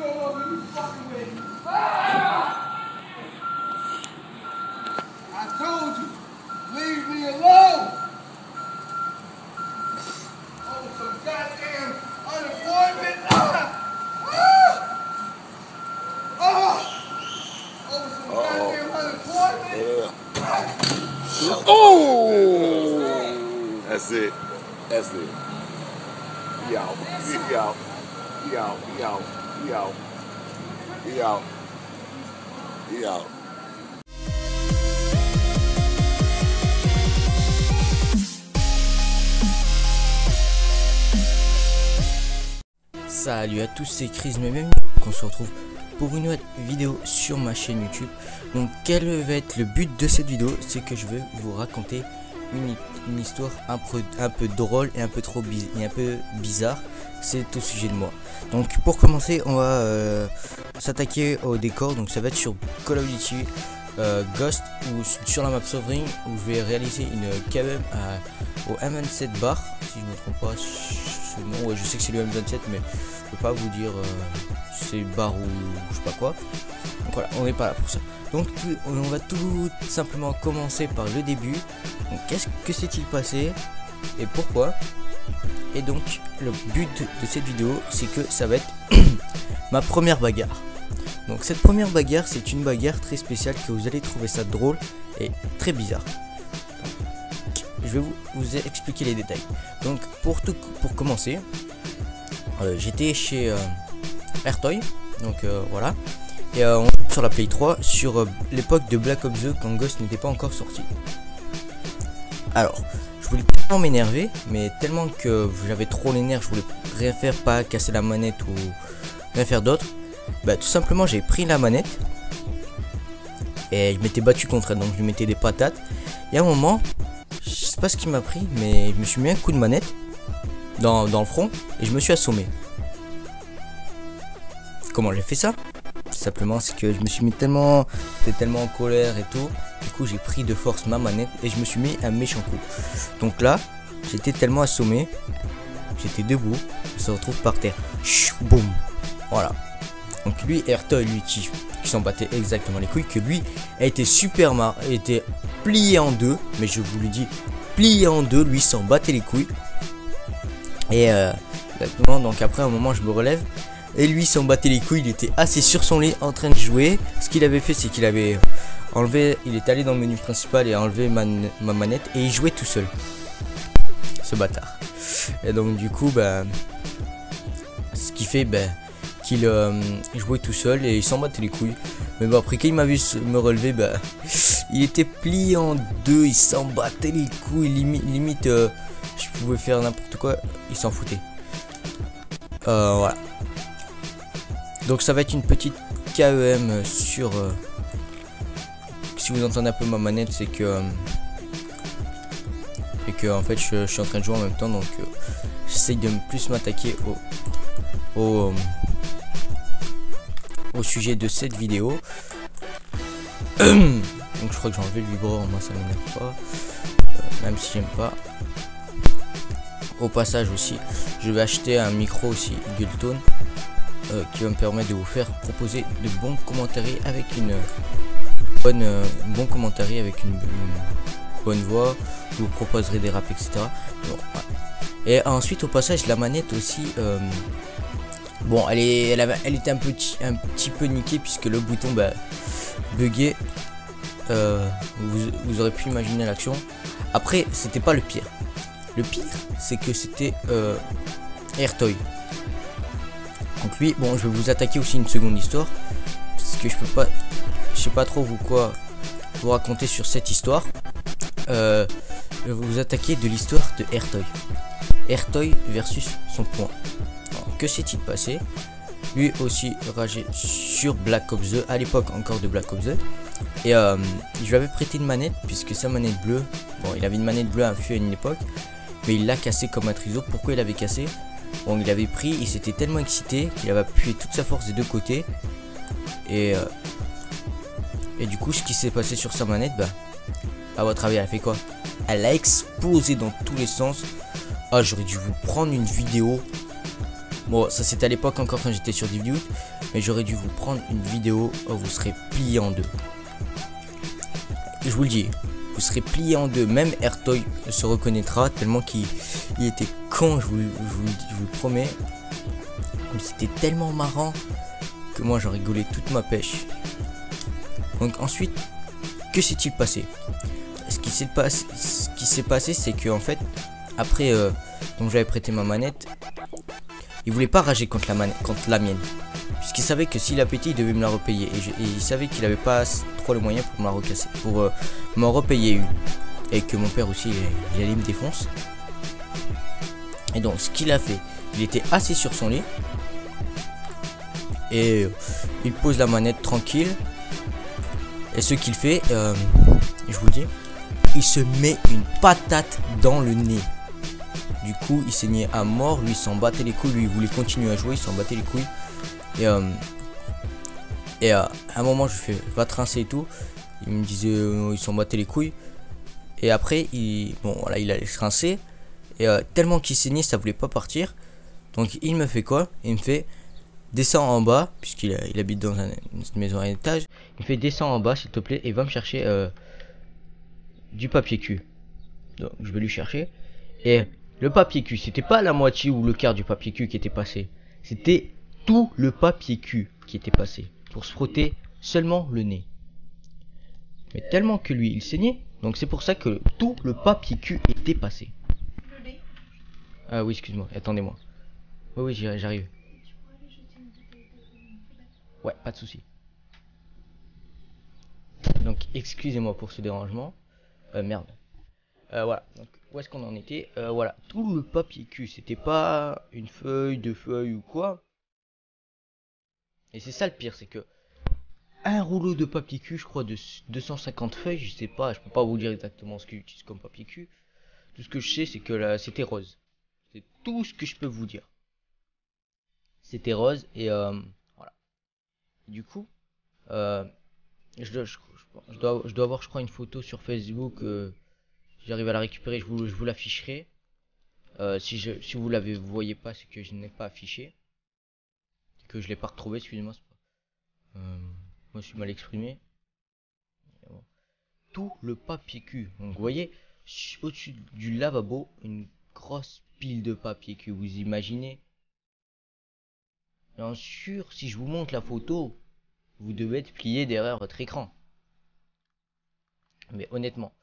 I told you, leave me alone. Oh, some goddamn unemployment. Oh, some goddamn unemployment. Oh! That's it. That's it. He out. He out. He out. He out. He out. He out. He out. Salut à tous, c'est Chris, mais même qu'on se retrouve pour une autre vidéo sur ma chaîne YouTube. Donc quel va être le but de cette vidéo? C'est que je vais vous raconter une histoire un peu drôle et un peu bizarre. C'est au sujet de moi. Donc pour commencer, on va s'attaquer au décor. Donc ça va être sur Call of Duty Ghost ou sur la map Sovereign, où je vais réaliser une KM au M27 bar, si je ne me trompe pas. Non, ouais, je sais que c'est le M27, mais je peux pas vous dire si c'est bar ou je sais pas quoi. Donc voilà, on n'est pas là pour ça. Donc on va tout simplement commencer par le début. Donc qu'est-ce que s'est-il passé et pourquoi? Et donc le but de cette vidéo, c'est que ça va être ma première bagarre. Donc cette première bagarre, c'est une bagarre très spéciale, que vous allez trouver ça drôle et très bizarre. Je vais vous expliquer les détails. Donc pour commencer, j'étais chez Airtoy, donc voilà, et on est sur la Play 3, sur l'époque de Black Ops 2, quand Ghost n'était pas encore sorti. Alors je voulais tellement m'énerver, mais tellement que j'avais trop les nerfs, je voulais rien faire, pas casser la manette ou rien faire d'autre. Bah tout simplement j'ai pris la manette et je m'étais battu contre elle, donc je lui mettais des patates. Et à un moment, je sais pas ce qui m'a pris, mais je me suis mis un coup de manette dans le front et je me suis assommé. Comment j'ai fait ça? Tout simplement, c'est que je me suis mis j'étais tellement en colère et tout. Du coup, j'ai pris de force ma manette et je me suis mis un méchant coup. Donc là, j'étais tellement assommé, j'étais debout, je se retrouve par terre. Chou, boum, voilà. Donc lui, Airtoy, lui qui s'en battait exactement les couilles, que lui a été super marre, était plié en deux, mais je vous le dis, plié en deux, lui s'en battait les couilles. Et exactement, donc après un moment je me relève et lui s'en battait les couilles, il était assis sur son lit en train de jouer. Ce qu'il avait fait, c'est qu'il avait enlevé, il est allé dans le menu principal et a enlevé ma manette et il jouait tout seul, ce bâtard. Et donc du coup, bah, ce qui fait, bah, qu'il jouait tout seul et il s'en battait les couilles. Mais bon, après quand il m'a vu me relever, bah, il était plié en deux, il s'en battait les couilles, limite je pouvais faire n'importe quoi, il s'en foutait. Voilà. Donc ça va être une petite KEM sur si vous entendez un peu ma manette, c'est que en fait je suis en train de jouer en même temps, donc j'essaye de plus m'attaquer au sujet de cette vidéo. Donc je crois que j'ai enlevé le vibreur, moi ça m'énerve pas, même si j'aime pas. Au passage aussi, je vais acheter un micro aussi Gulltone, qui va me permettre de vous faire proposer de bons commentaires avec une bonne bonne voix. Je vous proposerai des raps, etc. Bon, voilà. Et ensuite au passage, la manette aussi, bon, elle était un petit peu niquée, puisque le bouton, bah, bugué. Vous aurez pu imaginer l'action. Après, c'était pas le pire. Le pire, c'est que c'était Airtoy. Donc lui, bon, je vais vous attaquer aussi une seconde histoire, parce que je sais pas trop vous raconter sur cette histoire. Je vais vous attaquer de l'histoire de Airtoy. Airtoy versus son point. Alors, que s'est-il passé? Lui aussi ragé sur Black Ops 2, à l'époque encore de Black Ops 2. Et je lui avais prêté une manette, puisque sa manette bleue, bon, il avait une manette bleue à feu à une époque, mais il l'a cassé comme un triseau. Pourquoi il l'avait cassé? Bon, il avait pris, il s'était tellement excité qu'il avait appuyé toute sa force des deux côtés. Et du coup, ce qui s'est passé sur sa manette, bah, à votre avis, elle a fait quoi? Elle a explosé dans tous les sens. Ah, j'aurais dû vous prendre une vidéo Bon, ça c'était à l'époque encore quand j'étais sur Div, mais j'aurais dû vous prendre une vidéo où vous serez plié en deux. Et je vous le dis, vous serez plié en deux. Même Airtoy se reconnaîtra tellement qu'il était con, je vous le promets. C'était tellement marrant que moi j'en rigolais toute ma pêche. Donc ensuite, que s'est-il passé? Ce qui s'est passé, c'est que en fait, après, donc j'avais prêté ma manette, il voulait pas rager contre la mienne, puisqu'il savait que s'il a pété, il devait me la repayer, et il savait qu'il avait pas trop les moyens pour me la recasser, pour m'en repayer une, et que mon père aussi, il allait me défoncer. Et donc, ce qu'il a fait, il était assis sur son lit, et il pose la manette tranquille. Et ce qu'il fait, je vous le dis, il se met une patate dans le nez. Du coup, il saignait à mort. Lui, il s'en battait les couilles. Lui, il voulait continuer à jouer. Il s'en battait les couilles. Et à un moment, je fais va te rincer et tout. Il me disait il s'en battait les couilles. Et après, bon, voilà, il allait se rincer. Et tellement qu'il saignait, ça voulait pas partir. Donc, il me fait quoi? Il me fait descends en bas, puisqu'il habite dans une maison à un étage. Il me fait descends en bas s'il te plaît et va me chercher du papier cul. Donc je vais lui chercher. Et le papier cul, c'était pas la moitié ou le quart du papier cul qui était passé. C'était tout le papier cul qui était passé. Pour se frotter seulement le nez. Mais tellement que lui il saignait. Donc c'est pour ça que tout le papier cul était passé. Ah oui, excuse-moi, attendez-moi. Oui, j'arrive. Ouais, pas de souci. Donc, excusez-moi pour ce dérangement. Merde. Voilà. Donc, où est-ce qu'on en était? Voilà. Tout le papier cul, c'était pas une feuille, deux feuilles ou quoi. Et c'est ça le pire, c'est que un rouleau de papier cul, je crois, de 250 feuilles, je sais pas, je peux pas vous dire exactement ce que j'utilise comme papier cul. Tout ce que je sais, c'est que là, c'était rose. C'est tout ce que je peux vous dire. C'était rose et voilà. Du coup, je dois avoir, je crois, une photo sur Facebook. J'arrive à la récupérer, je vous l'afficherai. Si vous vous voyez pas, c'est que je n'ai pas affiché, que je l'ai pas retrouvé. Excusez-moi, moi je suis mal exprimé. Bon. Tout le papier cul. Donc vous voyez, au-dessus du lavabo, une grosse pile de papier cul. Vous imaginez? Bien sûr, si je vous montre la photo, vous devez être plié derrière votre écran. Mais honnêtement,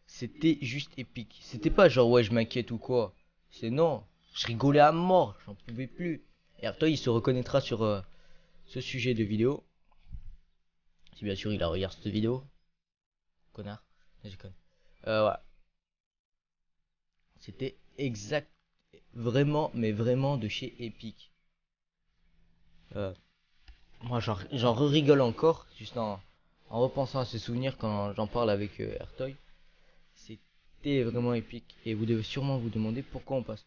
c'était juste épique. C'était pas genre ouais je m'inquiète ou quoi. C'est non, je rigolais à mort, j'en pouvais plus. Et Airtoy il se reconnaîtra sur ce sujet de vidéo. Si bien sûr il a regardé cette vidéo. Connard. Je déconne. Voilà. C'était exact. Vraiment, mais vraiment de chez Epic. Moi j'en rigole encore, juste en repensant à ces souvenirs quand j'en parle avec Airtoy. C'était vraiment épique. Et vous devez sûrement vous demander pourquoi on passe.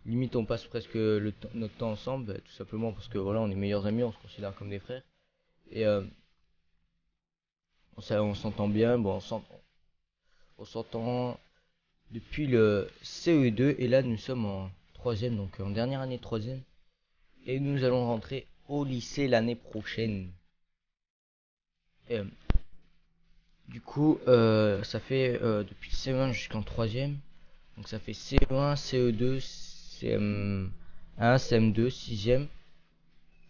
Limite on passe presque notre temps ensemble, tout simplement parce que voilà, on est meilleurs amis, on se considère comme des frères. Et on s'entend bien, bon on s'entend depuis le CE2 et là nous sommes en 3ème, donc en dernière année de 3ème. Et nous allons rentrer au lycée l'année prochaine. Et, du coup, ça fait depuis CE1 jusqu'en 3ème. Donc ça fait CE1, CE2, CM1, CM2, 6ème,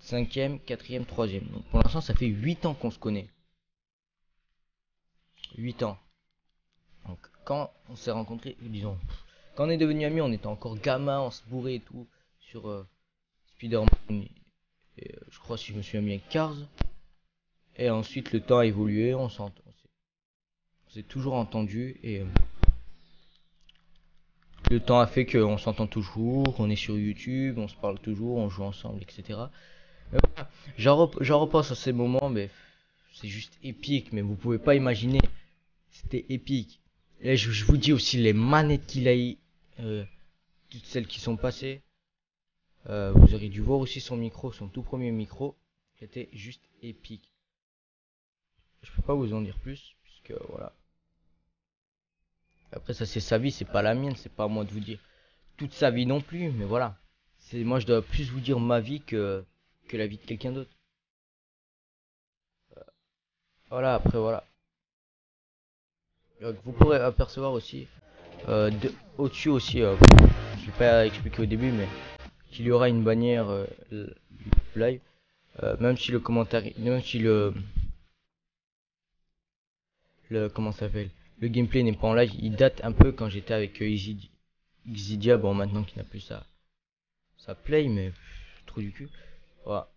5ème, 4ème, 3ème. Donc pour l'instant, ça fait 8 ans qu'on se connaît. 8 ans. Donc quand on s'est rencontrés, disons, quand on est devenus amis, on était encore gamins, on se bourrait et tout sur Spider-Man. Et, je crois si je me suis mis avec Cars. Et ensuite le temps a évolué, on s'est toujours entendu et le temps a fait qu'on s'entend toujours, on est sur YouTube, on se parle toujours, on joue ensemble, etc. Voilà. J'en repense à ces moments, mais c'est juste épique, mais vous pouvez pas imaginer, c'était épique. Et je vous dis aussi les manettes qu'il a eu, toutes celles qui sont passées. Vous aurez dû voir aussi son micro, son tout premier micro, c'était juste épique. Je peux pas vous en dire plus, puisque voilà. Après ça c'est sa vie, c'est pas la mienne, c'est pas à moi de vous dire toute sa vie non plus, mais voilà. moi je dois plus vous dire ma vie que la vie de quelqu'un d'autre. Voilà, après voilà. Donc, vous pourrez apercevoir aussi au-dessus aussi, je vais pas expliquer au début, mais qu'il y aura une bannière live, même si le commentaire, même si le comment ça s'appelle, le gameplay n'est pas en live, il date un peu quand j'étais avec Xidia, bon maintenant qu'il n'a plus ça play, mais trop du cul. Voilà.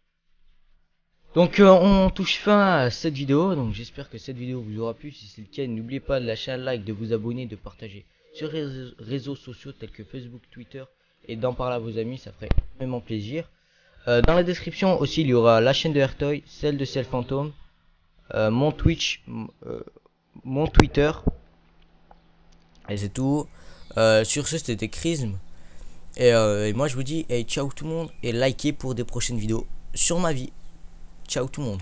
Donc on touche fin à cette vidéo, donc j'espère que cette vidéo vous aura plu. Si c'est le cas, n'oubliez pas de lâcher un like, de vous abonner, de partager sur les réseaux sociaux tels que Facebook, Twitter, et d'en parler à vos amis, ça ferait vraiment plaisir. Dans la description aussi il y aura la chaîne de Airtoy, celle de Ciel Fantôme, mon Twitch, mon Twitter, et c'est tout. Sur ce, c'était Chrism, et moi je vous dis hey, ciao tout le monde, et likez pour des prochaines vidéos sur ma vie. Ciao tout le monde.